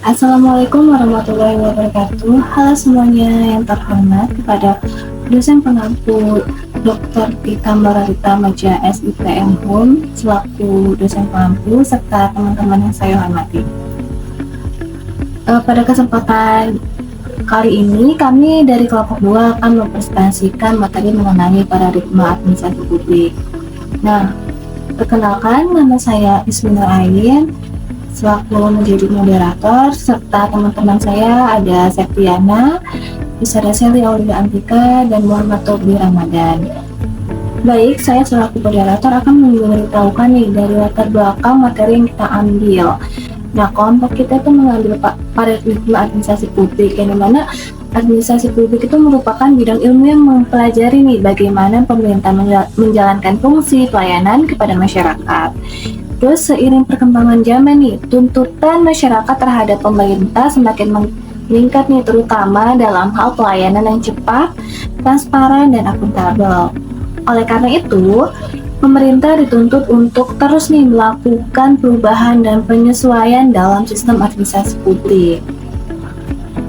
Assalamualaikum warahmatullahi wabarakatuh. Halo semuanya yang terhormat kepada dosen pengampu Dr. Tika Mararita Maja SIPM Home selaku dosen pengampu serta teman-teman yang saya hormati. Pada kesempatan kali ini kami dari kelompok 2 akan mempresentasikan materi mengenai paradigma administrasi publik. Nah, perkenalkan nama saya Isminur Ain selaku menjadi moderator serta teman-teman saya ada Septiana, Isara Seli Aulia Antika, dan Muhammad Tobi Ramadan. Baik, saya selaku moderator akan memberitahukan nih dari latar belakang materi yang kita ambil. Nah, kelompok kita itu mengambil paradigma administrasi publik, yang dimana administrasi publik itu merupakan bidang ilmu yang mempelajari nih bagaimana pemerintah menjalankan fungsi pelayanan kepada masyarakat. Terus seiring perkembangan zaman nih, tuntutan masyarakat terhadap pemerintah semakin meningkat nih, terutama dalam hal pelayanan yang cepat, transparan, dan akuntabel. Oleh karena itu, pemerintah dituntut untuk terus nih melakukan perubahan dan penyesuaian dalam sistem administrasi publik.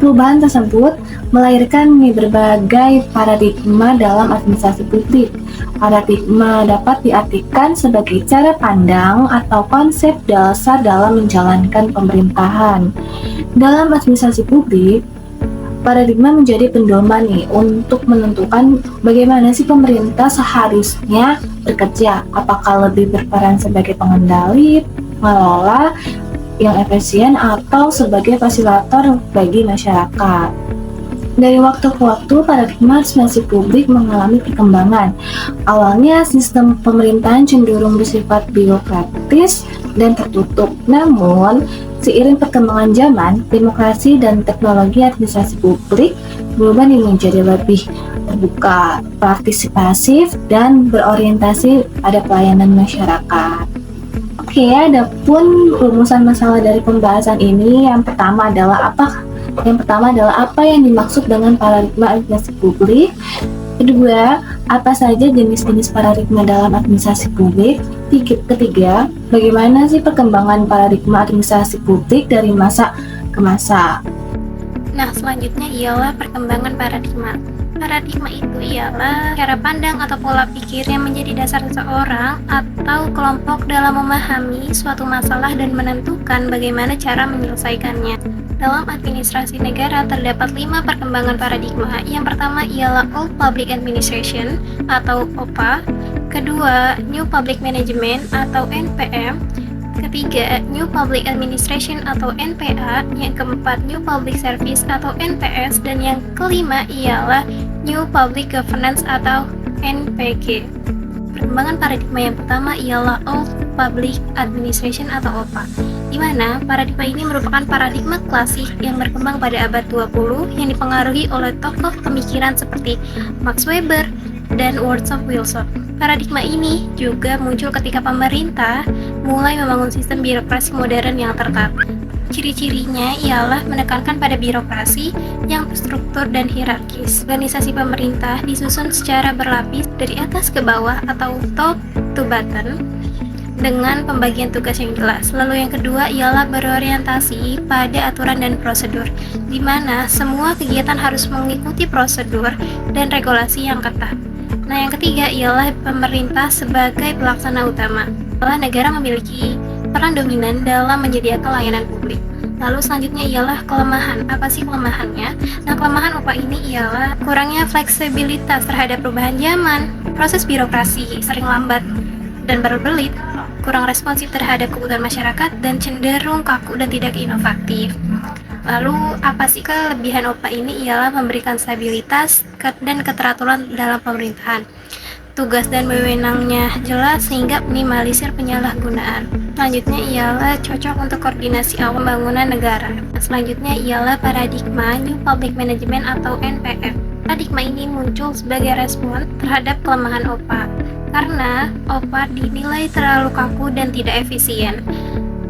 Perubahan tersebut melahirkan nih berbagai paradigma dalam administrasi publik. Paradigma dapat diartikan sebagai cara pandang atau konsep dasar dalam menjalankan pemerintahan. Dalam administrasi publik, paradigma menjadi pedoman nih untuk menentukan bagaimana sih pemerintah seharusnya bekerja, apakah lebih berperan sebagai pengendali, pengelola yang efisien, atau sebagai fasilitator bagi masyarakat. Dari waktu ke waktu, paradigma administrasi publik mengalami perkembangan. Awalnya, sistem pemerintahan cenderung bersifat birokratis dan tertutup. Namun, seiring perkembangan zaman, demokrasi dan teknologi administrasi publik berubah menjadi lebih terbuka, partisipasif, dan berorientasi pada pelayanan masyarakat. Oke, adapun rumusan masalah dari pembahasan ini, yang pertama adalah apa yang dimaksud dengan paradigma administrasi publik. Kedua, apa saja jenis-jenis paradigma dalam administrasi publik. Ketiga, bagaimana sih perkembangan paradigma administrasi publik dari masa ke masa. Nah, selanjutnya ialah perkembangan paradigma. Paradigma itu ialah cara pandang atau pola pikir yang menjadi dasar seseorang atau kelompok dalam memahami suatu masalah dan menentukan bagaimana cara menyelesaikannya. Dalam administrasi negara terdapat 5 perkembangan paradigma. Yang pertama ialah Old Public Administration atau OPA. Kedua, New Public Management atau NPM. Ketiga, New Public Administration atau NPA. Yang keempat, New Public Service atau NPS. Dan yang kelima ialah New Public Governance atau NPG. Perkembangan paradigma yang pertama ialah Old Public Administration atau OPA, di mana paradigma ini merupakan paradigma klasik yang berkembang pada abad 20 yang dipengaruhi oleh tokoh pemikiran seperti Max Weber dan Wordsworth Wilson. Paradigma ini juga muncul ketika pemerintah mulai membangun sistem birokrasi modern yang tertata. Ciri-cirinya ialah menekankan pada birokrasi yang terstruktur dan hierarkis. Organisasi pemerintah disusun secara berlapis dari atas ke bawah atau top to bottom dengan pembagian tugas yang jelas. Lalu yang kedua ialah berorientasi pada aturan dan prosedur, di mana semua kegiatan harus mengikuti prosedur dan regulasi yang ketat. Nah, yang ketiga ialah pemerintah sebagai pelaksana utama. Setelah negara memiliki peran dominan dalam menyediakan layanan publik. Lalu selanjutnya ialah kelemahan. Apa sih kelemahannya? Nah, kelemahan OPA ini ialah kurangnya fleksibilitas terhadap perubahan zaman, proses birokrasi sering lambat dan berbelit, kurang responsif terhadap kebutuhan masyarakat, dan cenderung kaku dan tidak inovatif. Lalu, apa sih kelebihan OPA ini? Ialah memberikan stabilitas dan keteraturan dalam pemerintahan. Tugas dan wewenangnya jelas sehingga minimalisir penyalahgunaan. Selanjutnya ialah cocok untuk koordinasi awal pembangunan negara. Selanjutnya ialah paradigma New Public Management atau NPM. Paradigma ini muncul sebagai respon terhadap kelemahan OPA karena OPA dinilai terlalu kaku dan tidak efisien.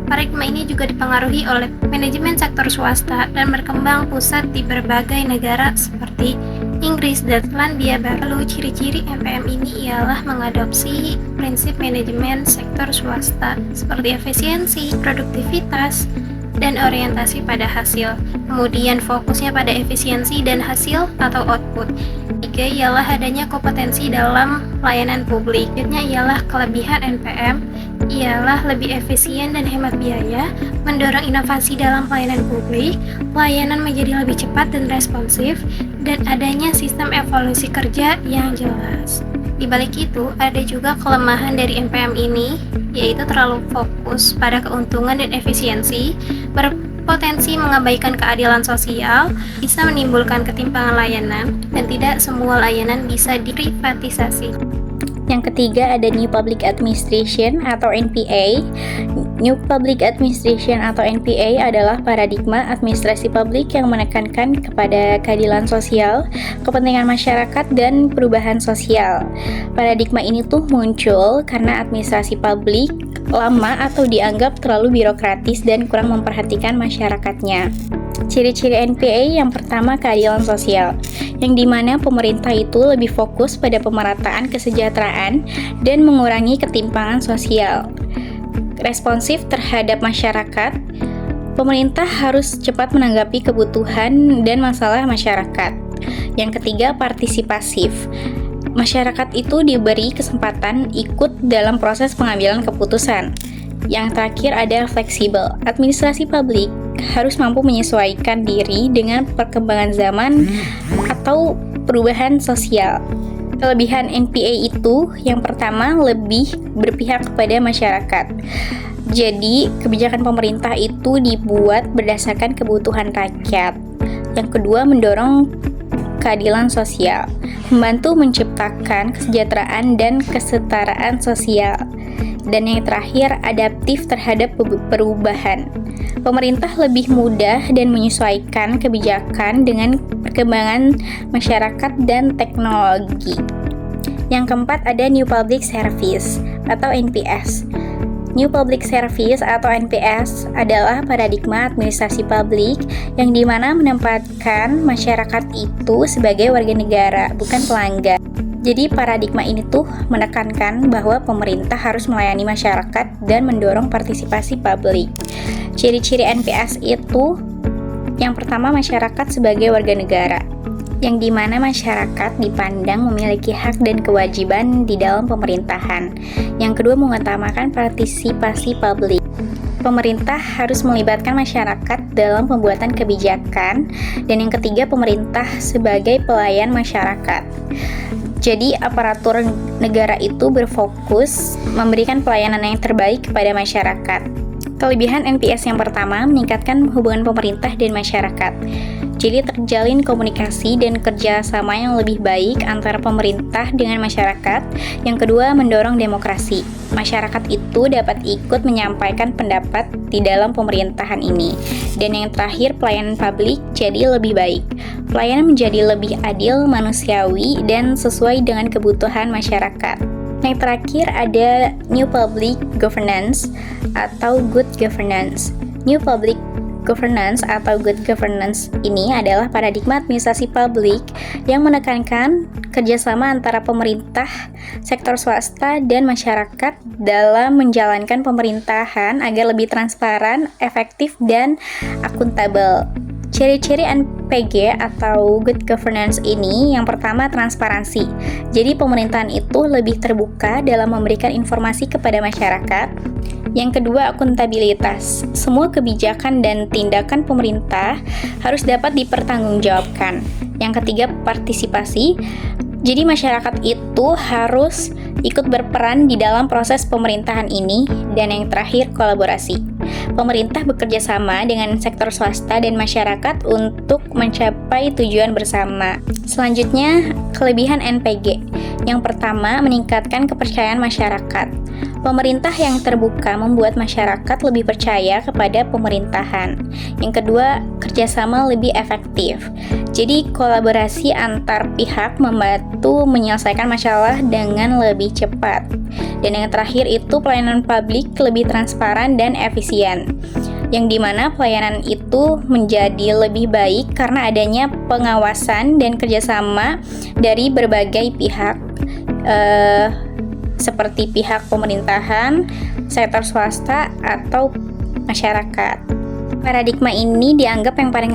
Paradigma ini juga dipengaruhi oleh manajemen sektor swasta dan berkembang pusat di berbagai negara seperti Inggris dan Selandia Baru. Ciri-ciri NPM ini ialah mengadopsi prinsip manajemen sektor swasta seperti efisiensi, produktivitas, dan orientasi pada hasil. Kemudian fokusnya pada efisiensi dan hasil atau output. Ketiga ialah adanya kompetensi dalam pelayanan publik. Selanjutnya ialah kelebihan NPM, ialah lebih efisien dan hemat biaya, mendorong inovasi dalam pelayanan publik, pelayanan menjadi lebih cepat dan responsif, dan adanya sistem evolusi kerja yang jelas. Di balik itu, ada juga kelemahan dari NPM ini, yaitu terlalu fokus pada keuntungan dan efisiensi, berpotensi mengabaikan keadilan sosial, bisa menimbulkan ketimpangan layanan, dan tidak semua layanan bisa diprivatisasi. Yang ketiga ada New Public Administration atau NPA. New Public Administration atau NPA adalah paradigma administrasi publik yang menekankan kepada keadilan sosial, kepentingan masyarakat, dan perubahan sosial. Paradigma ini tuh muncul karena administrasi publik lama atau dianggap terlalu birokratis dan kurang memperhatikan masyarakatnya. Ciri-ciri NPA yang pertama keadilan sosial, yang dimana pemerintah itu lebih fokus pada pemerataan kesejahteraan dan mengurangi ketimpangan sosial. Responsif terhadap masyarakat, pemerintah harus cepat menanggapi kebutuhan dan masalah masyarakat. Yang ketiga partisipasif, masyarakat itu diberi kesempatan ikut dalam proses pengambilan keputusan. Yang terakhir ada fleksibel, administrasi publik harus mampu menyesuaikan diri dengan perkembangan zaman atau perubahan sosial. Kelebihan NPA itu yang pertama lebih berpihak kepada masyarakat. Jadi, kebijakan pemerintah itu dibuat berdasarkan kebutuhan rakyat. Yang kedua, mendorong keadilan sosial, membantu menciptakan kesejahteraan dan kesetaraan sosial. Dan yang terakhir, adaptif terhadap perubahan. Pemerintah lebih mudah dan menyesuaikan kebijakan dengan perkembangan masyarakat dan teknologi. Yang keempat ada New Public Service atau NPS. New Public Service atau NPS adalah paradigma administrasi publik yang dimana menempatkan masyarakat itu sebagai warga negara, bukan pelanggan. Jadi paradigma ini tuh menekankan bahwa pemerintah harus melayani masyarakat dan mendorong partisipasi publik. Ciri-ciri NPS itu yang pertama masyarakat sebagai warga negara, yang dimana masyarakat dipandang memiliki hak dan kewajiban di dalam pemerintahan. Yang kedua mengutamakan partisipasi publik. Pemerintah harus melibatkan masyarakat dalam pembuatan kebijakan. Dan yang ketiga pemerintah sebagai pelayan masyarakat. Jadi aparatur negara itu berfokus memberikan pelayanan yang terbaik kepada masyarakat. Kelebihan NPS yang pertama meningkatkan hubungan pemerintah dan masyarakat. Jadi terjalin komunikasi dan kerjasama yang lebih baik antara pemerintah dengan masyarakat. Yang kedua mendorong demokrasi. Masyarakat itu dapat ikut menyampaikan pendapat di dalam pemerintahan ini. Dan yang terakhir pelayanan publik jadi lebih baik. Pelayanan menjadi lebih adil, manusiawi, dan sesuai dengan kebutuhan masyarakat. Yang terakhir ada New Public Governance atau Good Governance. New Public Governance atau Good Governance ini adalah paradigma administrasi publik yang menekankan kerjasama antara pemerintah, sektor swasta, dan masyarakat dalam menjalankan pemerintahan agar lebih transparan, efektif, dan akuntabel. Ciri-ciri NPG atau Good Governance ini yang pertama transparansi. Jadi pemerintahan itu lebih terbuka dalam memberikan informasi kepada masyarakat. Yang kedua akuntabilitas. Semua kebijakan dan tindakan pemerintah harus dapat dipertanggungjawabkan. Yang ketiga partisipasi. Jadi masyarakat itu harus ikut berperan di dalam proses pemerintahan ini. Dan yang terakhir kolaborasi. Pemerintah bekerja sama dengan sektor swasta dan masyarakat untuk mencapai tujuan bersama. Selanjutnya, kelebihan NPG. Yang pertama, meningkatkan kepercayaan masyarakat. Pemerintah yang terbuka membuat masyarakat lebih percaya kepada pemerintahan. Yang kedua, kerjasama lebih efektif. Jadi, kolaborasi antar pihak membantu menyelesaikan masalah dengan lebih cepat. Dan yang terakhir itu pelayanan publik lebih transparan dan efisien. Yang dimana pelayanan itu menjadi lebih baik karena adanya pengawasan dan kerjasama dari berbagai pihak, seperti pihak pemerintahan, sektor swasta, atau masyarakat. Paradigma ini dianggap yang paling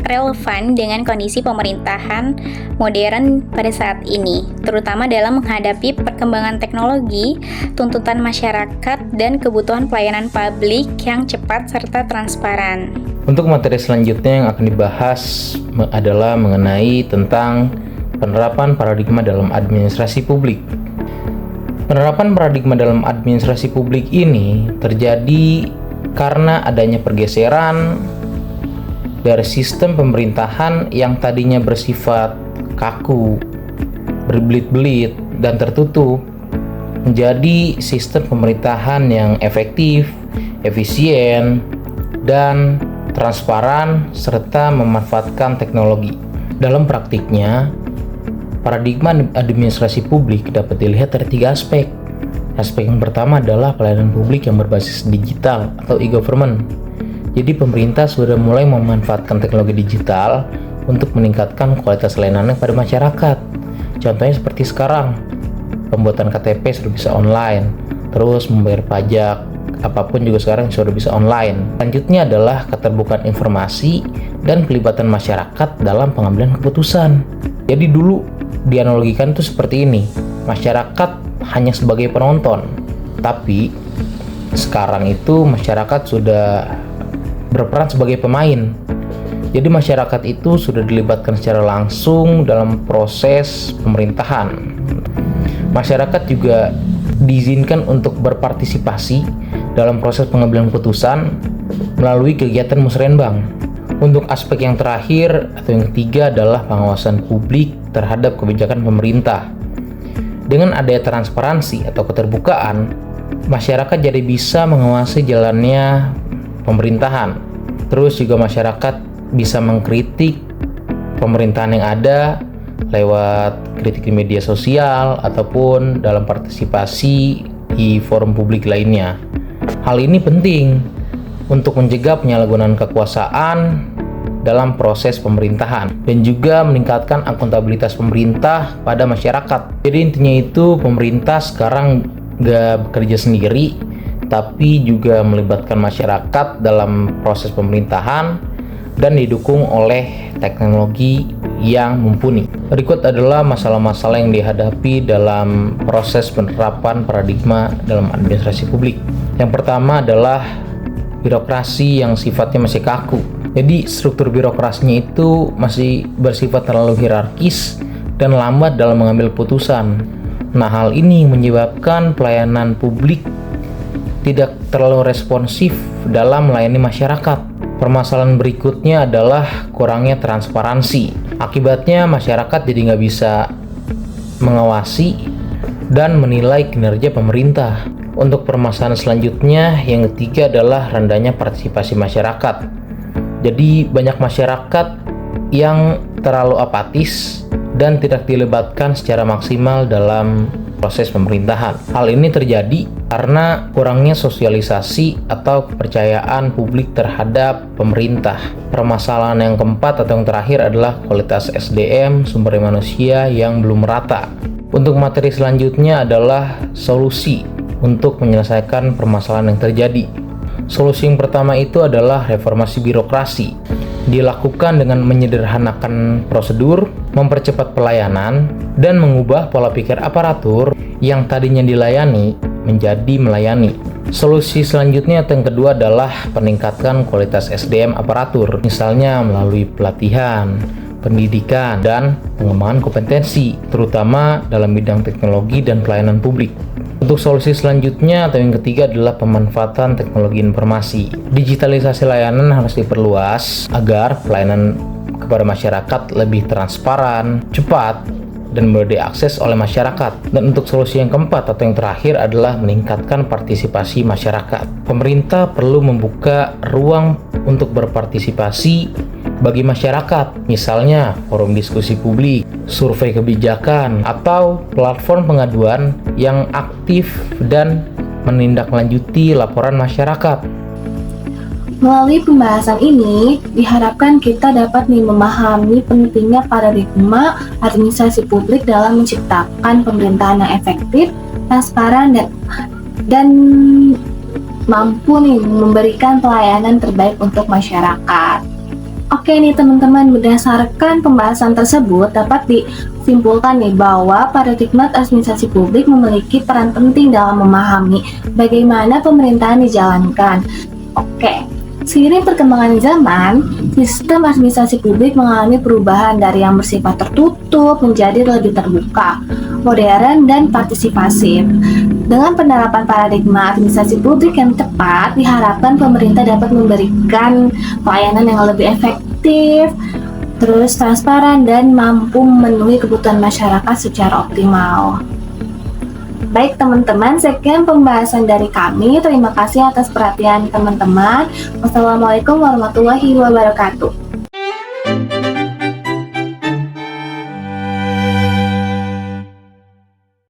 relevan dengan kondisi pemerintahan modern pada saat ini, terutama dalam menghadapi perkembangan teknologi, tuntutan masyarakat, dan kebutuhan pelayanan publik yang cepat serta transparan. Untuk materi selanjutnya yang akan dibahas adalah mengenai tentang penerapan paradigma dalam administrasi publik. Penerapan paradigma dalam administrasi publik ini terjadi karena adanya pergeseran dari sistem pemerintahan yang tadinya bersifat kaku, berbelit-belit, dan tertutup menjadi sistem pemerintahan yang efektif, efisien, dan transparan serta memanfaatkan teknologi. Dalam praktiknya, paradigma administrasi publik dapat dilihat dari 3 aspek. Aspek yang pertama adalah pelayanan publik yang berbasis digital atau e-government. Jadi pemerintah sudah mulai memanfaatkan teknologi digital untuk meningkatkan kualitas layanannya pada masyarakat. Contohnya seperti sekarang, pembuatan KTP sudah bisa online, terus membayar pajak, apapun juga sekarang sudah bisa online. Selanjutnya adalah keterbukaan informasi dan pelibatan masyarakat dalam pengambilan keputusan. Jadi dulu dianalogikan itu seperti ini, masyarakat hanya sebagai penonton, tapi sekarang itu masyarakat sudah berperan sebagai pemain. Jadi masyarakat itu sudah dilibatkan secara langsung dalam proses pemerintahan. Masyarakat juga diizinkan untuk berpartisipasi dalam proses pengambilan keputusan melalui kegiatan musrenbang. Untuk aspek yang terakhir atau yang ketiga adalah pengawasan publik terhadap kebijakan pemerintah. Dengan adanya transparansi atau keterbukaan, masyarakat jadi bisa mengawasi jalannya pemerintahan. Terus juga masyarakat bisa mengkritik pemerintahan yang ada lewat kritik di media sosial ataupun dalam partisipasi di forum publik lainnya. Hal ini penting untuk mencegah penyalahgunaan kekuasaan dalam proses pemerintahan dan juga meningkatkan akuntabilitas pemerintah pada masyarakat. Jadi intinya itu pemerintah sekarang gak bekerja sendiri, tapi juga melibatkan masyarakat dalam proses pemerintahan dan didukung oleh teknologi yang mumpuni. Berikut adalah masalah-masalah yang dihadapi dalam proses penerapan paradigma dalam administrasi publik. Yang pertama adalah birokrasi yang sifatnya masih kaku. Jadi struktur birokrasinya itu masih bersifat terlalu hierarkis dan lambat dalam mengambil putusan. Nah, hal ini menyebabkan pelayanan publik tidak terlalu responsif dalam melayani masyarakat. Permasalahan berikutnya adalah kurangnya transparansi. Akibatnya masyarakat jadi nggak bisa mengawasi dan menilai kinerja pemerintah. Untuk permasalahan selanjutnya, yang ketiga adalah rendahnya partisipasi masyarakat. Jadi banyak masyarakat yang terlalu apatis dan tidak dilibatkan secara maksimal dalam proses pemerintahan. Hal ini terjadi karena kurangnya sosialisasi atau kepercayaan publik terhadap pemerintah. Permasalahan yang keempat atau yang terakhir adalah kualitas SDM, sumber daya manusia yang belum merata. Untuk materi selanjutnya adalah solusi untuk menyelesaikan permasalahan yang terjadi. Solusi yang pertama itu adalah reformasi birokrasi. Dilakukan dengan menyederhanakan prosedur, mempercepat pelayanan, dan mengubah pola pikir aparatur yang tadinya dilayani menjadi melayani. Solusi selanjutnya yang kedua adalah peningkatan kualitas SDM aparatur, misalnya melalui pelatihan, pendidikan, dan pengembangan kompetensi, terutama dalam bidang teknologi dan pelayanan publik. Untuk solusi selanjutnya atau yang ketiga adalah pemanfaatan teknologi informasi. Digitalisasi layanan harus diperluas agar pelayanan kepada masyarakat lebih transparan, cepat, dan mudah diakses oleh masyarakat. Dan untuk solusi yang keempat atau yang terakhir adalah meningkatkan partisipasi masyarakat. Pemerintah perlu membuka ruang untuk berpartisipasi bagi masyarakat, misalnya forum diskusi publik, survei kebijakan, atau platform pengaduan yang aktif dan menindaklanjuti laporan masyarakat. Melalui pembahasan ini, diharapkan kita dapat memahami pentingnya paradigma administrasi publik dalam menciptakan pemerintahan yang efektif, transparan, dan mampu nih memberikan pelayanan terbaik untuk masyarakat. Oke nih teman-teman, berdasarkan pembahasan tersebut dapat disimpulkan nih bahwa paradigma administrasi publik memiliki peran penting dalam memahami bagaimana pemerintahan dijalankan. Oke, seiring perkembangan zaman, sistem administrasi publik mengalami perubahan dari yang bersifat tertutup menjadi lebih terbuka, modern, dan partisipasif. Dengan penerapan paradigma administrasi publik yang tepat, diharapkan pemerintah dapat memberikan pelayanan yang lebih efektif, terus transparan, dan mampu memenuhi kebutuhan masyarakat secara optimal. Baik teman-teman, sekian pembahasan dari kami. Terima kasih atas perhatian teman-teman. Wassalamualaikum warahmatullahi wabarakatuh.